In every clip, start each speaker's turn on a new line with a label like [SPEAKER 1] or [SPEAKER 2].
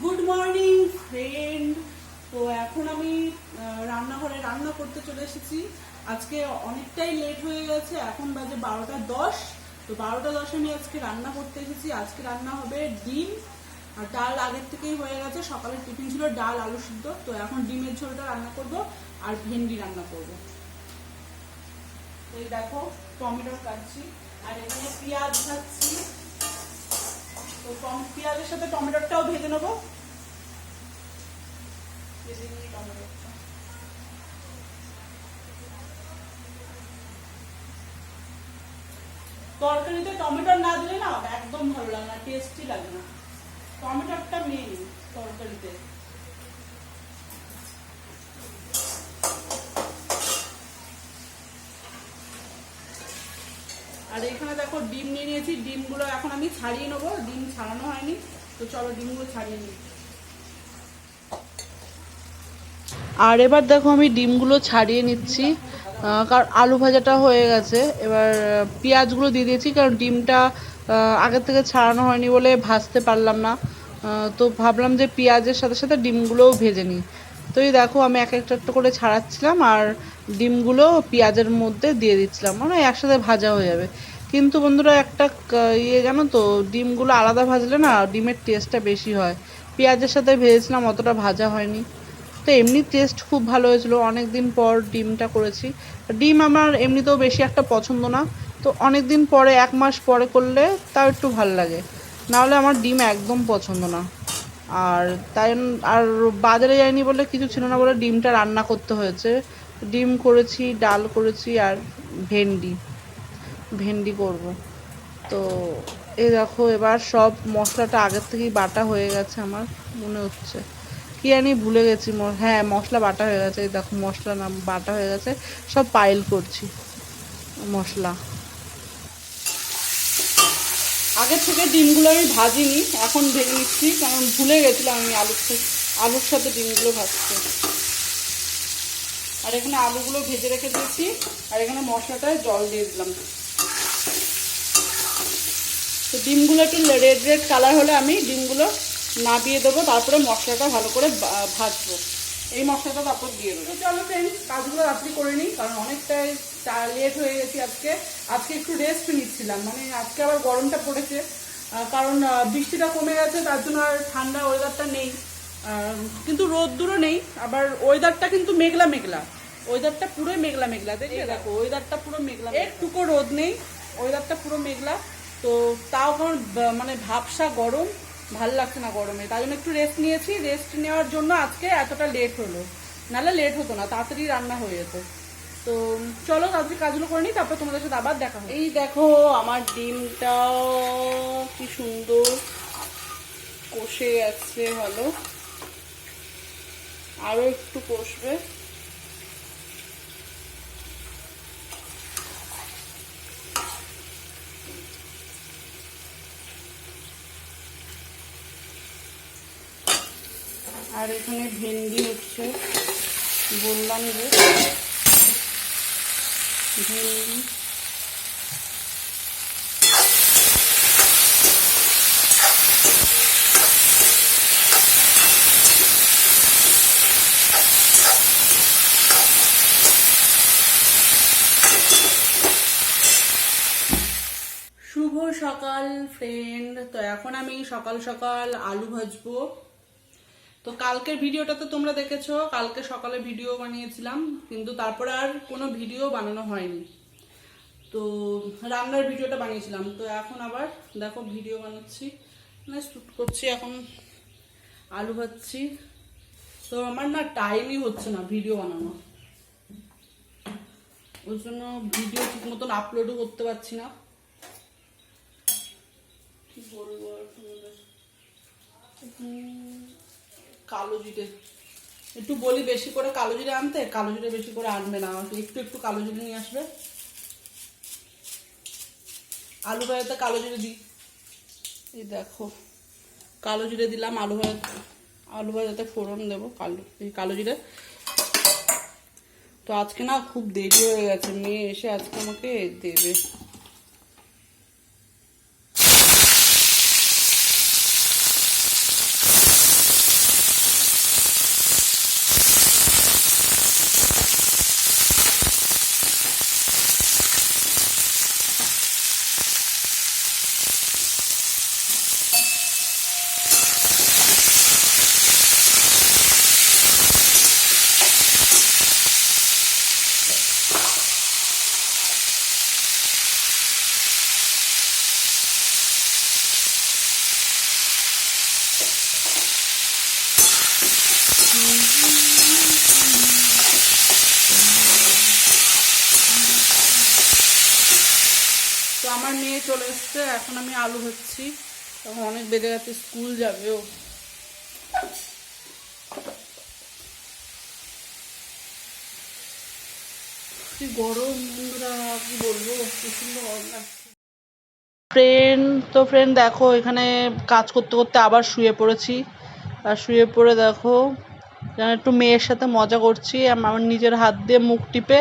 [SPEAKER 1] Good morning friend. তো এখন আমি রান্নাঘরে রান্না করতে চলে এসেছি। আজকে অনেকটাই লেট হয়ে গেছে, এখন বাজে 12টা 10। তো 12টা 10 আমি আজকে রান্না করতে এসেছি। আজকে রান্না হবে ডিম আর ডাল। আগের থেকেই হয়ে গেছে, সকালের টিফিন ছিল ডাল আলু সিদ্ধ। তো এখন ডিমের ঝোলটা রান্না করব আর ভেন্ডি রান্না করব। এই দেখো টমেটো কাটছি আর এখানে পেঁয়াজ ভাজছি। তো পেঁয়াজের সাথে টমেটোটাও ভেজে নেবো। তরকারিতে টমেটো না দিলে না একদম ভালো লাগে না, টেস্টি লাগে না। টমেটোটা মেন তরকারিতে। আর এখানে দেখো ডিম নিয়ে নিয়েছি, ডিমগুলো এখন আমি ছাড়িয়ে নেবো। ডিম ছাড়ানো হয়নি, তো চলো ডিমগুলো ছাড়িয়ে নিই। আর এবার দেখো আমি ডিমগুলো ছাড়িয়ে নিচ্ছি, কারণ আলু ভাজাটা হয়ে গেছে। এবার পেঁয়াজগুলো দিয়ে দিয়েছি, কারণ ডিমটা আগের থেকে ছাড়ানো হয়নি বলে ভাজতে পারলাম না। তো ভাবলাম যে পেঁয়াজের সাথে সাথে ডিমগুলোও ভেজে নিই। তো এই দেখো আমি এক একটা করে ছাড়াচ্ছিলাম আর ডিমগুলো পেঁয়াজের মধ্যে দিয়ে দিচ্ছিলাম, মানে একসাথে ভাজা হয়ে যাবে। কিন্তু বন্ধুরা একটা জানো তো, ডিমগুলো আলাদা ভাজলে না ডিমের টেস্টটা বেশি হয়। পেঁয়াজের সাথে ভেজেছিলাম, অতটা ভাজা হয়নি। তো এমনি টেস্ট খুব ভালো হয়েছিল। অনেক দিন পর ডিমটা করেছি। ডিম আমার এমনিতেও বেশি একটা পছন্দ না, তো অনেক দিন পরে 1 মাস পরে করলে তাও একটু ভালো লাগে। নাহলে আমার ডিম একদম পছন্দ না। আর তাই আর বাজারে যাইনি বলে, কিছু ছিল না বলে ডিমটা রান্না করতে হয়েছে। ডিম করেছি, ডাল করেছি আর ভেন্ডি ভেন্ডি করব। তো এই দেখো এবার সব মশলাটা আগের থেকেই বাটা হয়ে গেছে আমার মনে হচ্ছে। কি জানি ভুলে গেছি, হ্যাঁ মশলা বাটা হয়ে গেছে। এই দেখো মশলা না বাটা হয়ে গেছে, সব পাইল করছি মশলা। আগের থেকে ডিমগুলো আমি ভাজিনি, এখন ভেজে নিচ্ছি, কারণ ভুলে গেছিলাম আমি আলুর সাথে ডিমগুলো ভাজতে। আর এখানে আলুগুলো ভেজে রেখে দিয়েছি আর এখানে মশলাটায় জল দিয়ে দিলাম। তো ডিমগুলো একটু রেড রেড কালার হলে আমি ডিমগুলো নাবিয়ে দেবো, তারপরে মশলাটা ভালো করে ভাজবো। এই মশলাটা তারপর দিয়ে দেবো। চলো ফ্রেন্ডস, কাজগুলো রাত্রি করে নিই, কারণ অনেকটাই লেট হয়ে গেছি আজকে একটু রেস্ট নিচ্ছিলাম। মানে আজকে আবার গরমটা পড়েছে, কারণ বৃষ্টিটা কমে গেছে, তার জন্য আর ঠান্ডা ওয়েদারটা নেই। কিন্তু রোদ্দুরও নেই, আবার ওয়েদারটা কিন্তু মেঘলা মেঘলা। ওয়েদারটা পুরো মেঘলা মেঘলা, দেখো ওয়েদারটা পুরো মেঘলা, একটুকু রোদ নেই, ওয়েদারটা পুরো মেঘলা। তো তাও কারণ মানে ভাবসা গরম, ভালো লাগছে না গরমে, তাই জন্য একটু রেস্ট নিয়েছি। রেস্ট নেওয়ার জন্য আজকে এতটা লেট হলো, নাহলে লেট হতো না, তাড়াতাড়ি রান্না হয়ে যেত। তো চলো তাড়াতাড়ি কাজগুলো করে নিই, তারপর তোমাদের সাথে আবার দেখা হবে। এই দেখো আমার ডিমটাও কি সুন্দর কষে যাচ্ছে, ভালো আরো একটু কষবে। আর এখানে ভেন্ডি হচ্ছে, বললাম যে ভেন্ডি। শুভ সকাল ফ্রেন্ড। তো এখন আমি সকাল সকাল আলু ভাজবো। তো কালকের ভিডিওটাতে তোমরা দেখেছো, কালকে সকালে ভিডিও বানিয়েছিলাম, কিন্তু তারপরে আর কোনো ভিডিও বানানো হয়নি। তো রান্নার ভিডিওটা বানিয়েছিলাম, তো এখন আবার দেখো ভিডিও বানাচ্ছি, মানে শ্যুট করছি, এখন আলু ভাজছি। তো আমার না টাইমই হচ্ছে না ভিডিও বানানো, ওই জন্য ভিডিও ঠিক মতন আপলোডও করতে পারছি না। কি বলবো আর তোমাদের, কালো জিরে একটু বলি বেশি করে কালো জিরে আনতে, কালো জিরে বেশি করে আনবে না, একটু একটু কালো জিরে নিয়ে আসবে। আলু ভাজাতে কালো জিরে দিই, এই দেখো কালো জিরে দিলাম। আলু ভাজাতে ফোড়ন দেবো কালো জিরে। তো আজকে না খুব দেরি হয়ে গেছে, মেয়ে এসে আজকে আমাকে দেবে। তো আমার মেয়ে চলে এসছে, এখন আমি আলু ভাজছি। তখন অনেক বেজে গেছে, স্কুল যাবে ও। কি গরম বন্ধুরা, কি বলবো, প্রচন্ড গরম লাগছে। ফ্রেন্ড দেখো, এখানে কাজ করতে করতে আবার শুয়ে পড়েছি। আর শুয়ে পড়ে দেখো একটু মেয়ের সাথে মজা করছি। আমার নিজের হাত দিয়ে মুখ টিপে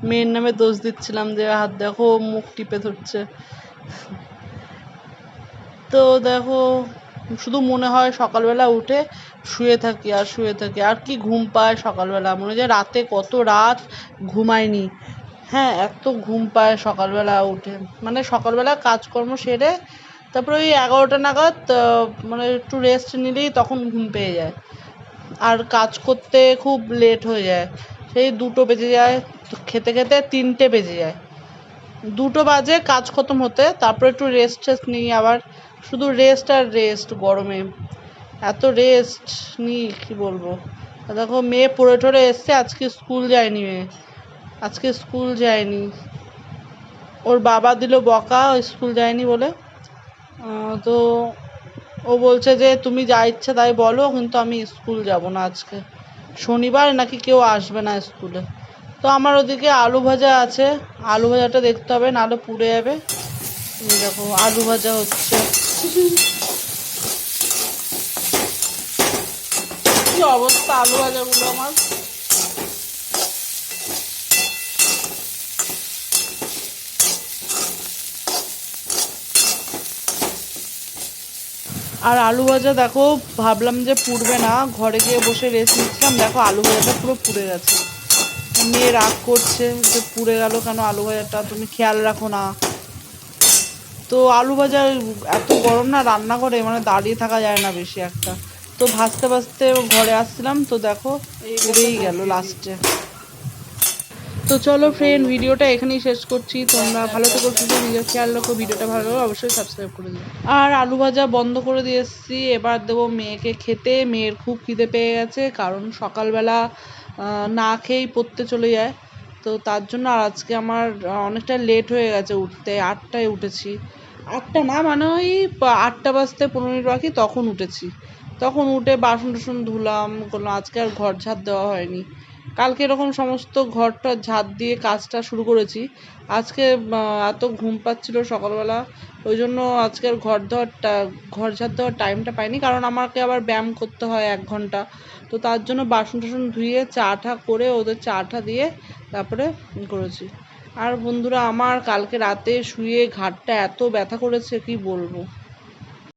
[SPEAKER 1] মেয়ের নামে দোষ দিচ্ছিলাম যে হাত দেখো মুখ টিপে ধরছে। তো দেখো শুধু মনে হয় সকালবেলা উঠে শুয়ে থাকি আর শুয়ে থাকি, আর কি ঘুম পায় সকালবেলা, মনে হয় রাতে কত রাত ঘুমায়নি। হ্যাঁ, এত ঘুম পায় সকালবেলা উঠে, মানে সকালবেলা কাজকর্ম সেরে তারপরে ওই 11টা নাগাদ মানে একটু রেস্ট নিলেই তখন ঘুম পেয়ে যায়। আর কাজ করতে খুব লেট হয়ে যায়, সেই 2টো বেজে যায়, খেতে খেতে 3টে বেজে যায়। 2টো বাজে কাজ খতম হতে, তারপরে একটু রেস্ট নিই আবার। শুধু রেস্ট আর রেস্ট, গরমে এত রেস্ট নিই কি বলবো। দেখো মেয়ে পড়ে টরে এসছে, আজকে স্কুল যায়নি মেয়ে, আজকে স্কুল যায়নি। ওর বাবা দিল বকা স্কুল যায়নি বলে। তো ও বলছে যে তুমি যা ইচ্ছা তাই বলো, কিন্তু আমি স্কুল যাব না আজকে, শনিবার নাকি কেউ আসবে না স্কুলে। তো আমার ওদিকে আলু ভাজা আছে, আলু ভাজাটা দেখতে হবে, নাহলে পুড়ে যাবে। দেখো আলু ভাজা হচ্ছে, কি অবস্থা আলু ভাজাগুলো আমার। আর আলু ভাজা দেখো, ভাবলাম যে পুড়বে না, ঘরে গিয়ে বসে রেস্ট নিচ্ছিলাম, দেখো আলু ভাজাটা পুরো পুড়ে গেছে। মেয়ে রাগ করছে যে পুড়ে গেল কেন আলু ভাজাটা, তুমি খেয়াল রাখো না। তো আলু ভাজা এত গরম না রান্নাঘরে, মানে দাঁড়িয়ে থাকা যায় না বেশি একটা। তো ভাজতে ভাজতে ঘরে আসছিলাম, তো দেখো পুড়েই গেল লাস্টে। তো চলো ফ্রেন্ড, ভিডিওটা এখানেই শেষ করছি। তোমরা ভালো থেকো, সুস্থ, নিজের খেয়াল রাখো। ভিডিওটা ভালো লাগলে অবশ্যই সাবস্ক্রাইব করে দিও। আর আলু ভাজা বন্ধ করে দিয়ে এসেছি, এবার দেবো মেয়েকে খেতে। মেয়ের খুব খিদে পেয়ে গেছে, কারণ সকালবেলা না খেয়েই পড়তে চলে যায়। তো তার জন্য আর আজকে আমার অনেকটা লেট হয়ে গেছে উঠতে, 8টায় উঠেছি। 8টা না, মানে ওই 8টা বাজতে 15 মিনিট বাকি তখন উঠেছি। তখন উঠে বাসন টাসন ধুলাম করলাম, আজকে আর ঘর ঝাড় দেওয়া হয়নি। কালকে এরকম সমস্ত ঘরটা ঝাড় দিয়ে কাজটা শুরু করেছি। আজকে এত ঘুম পাচ্ছিল সকালবেলা, ওই জন্য আজকে আর ঘর ঝাড় দেওয়ার টাইমটা পাইনি, কারণ আমাকে আবার ব্যায়াম করতে হয় 1 ঘন্টা। তো তার জন্য বাসন টাসন ধুয়ে চা টা করে ওদের চা টা দিয়ে তারপরে করেছি। আর বন্ধুরা আমার কালকে রাতে শুয়ে ঘাড়টা এত ব্যথা করেছে কি বলবো।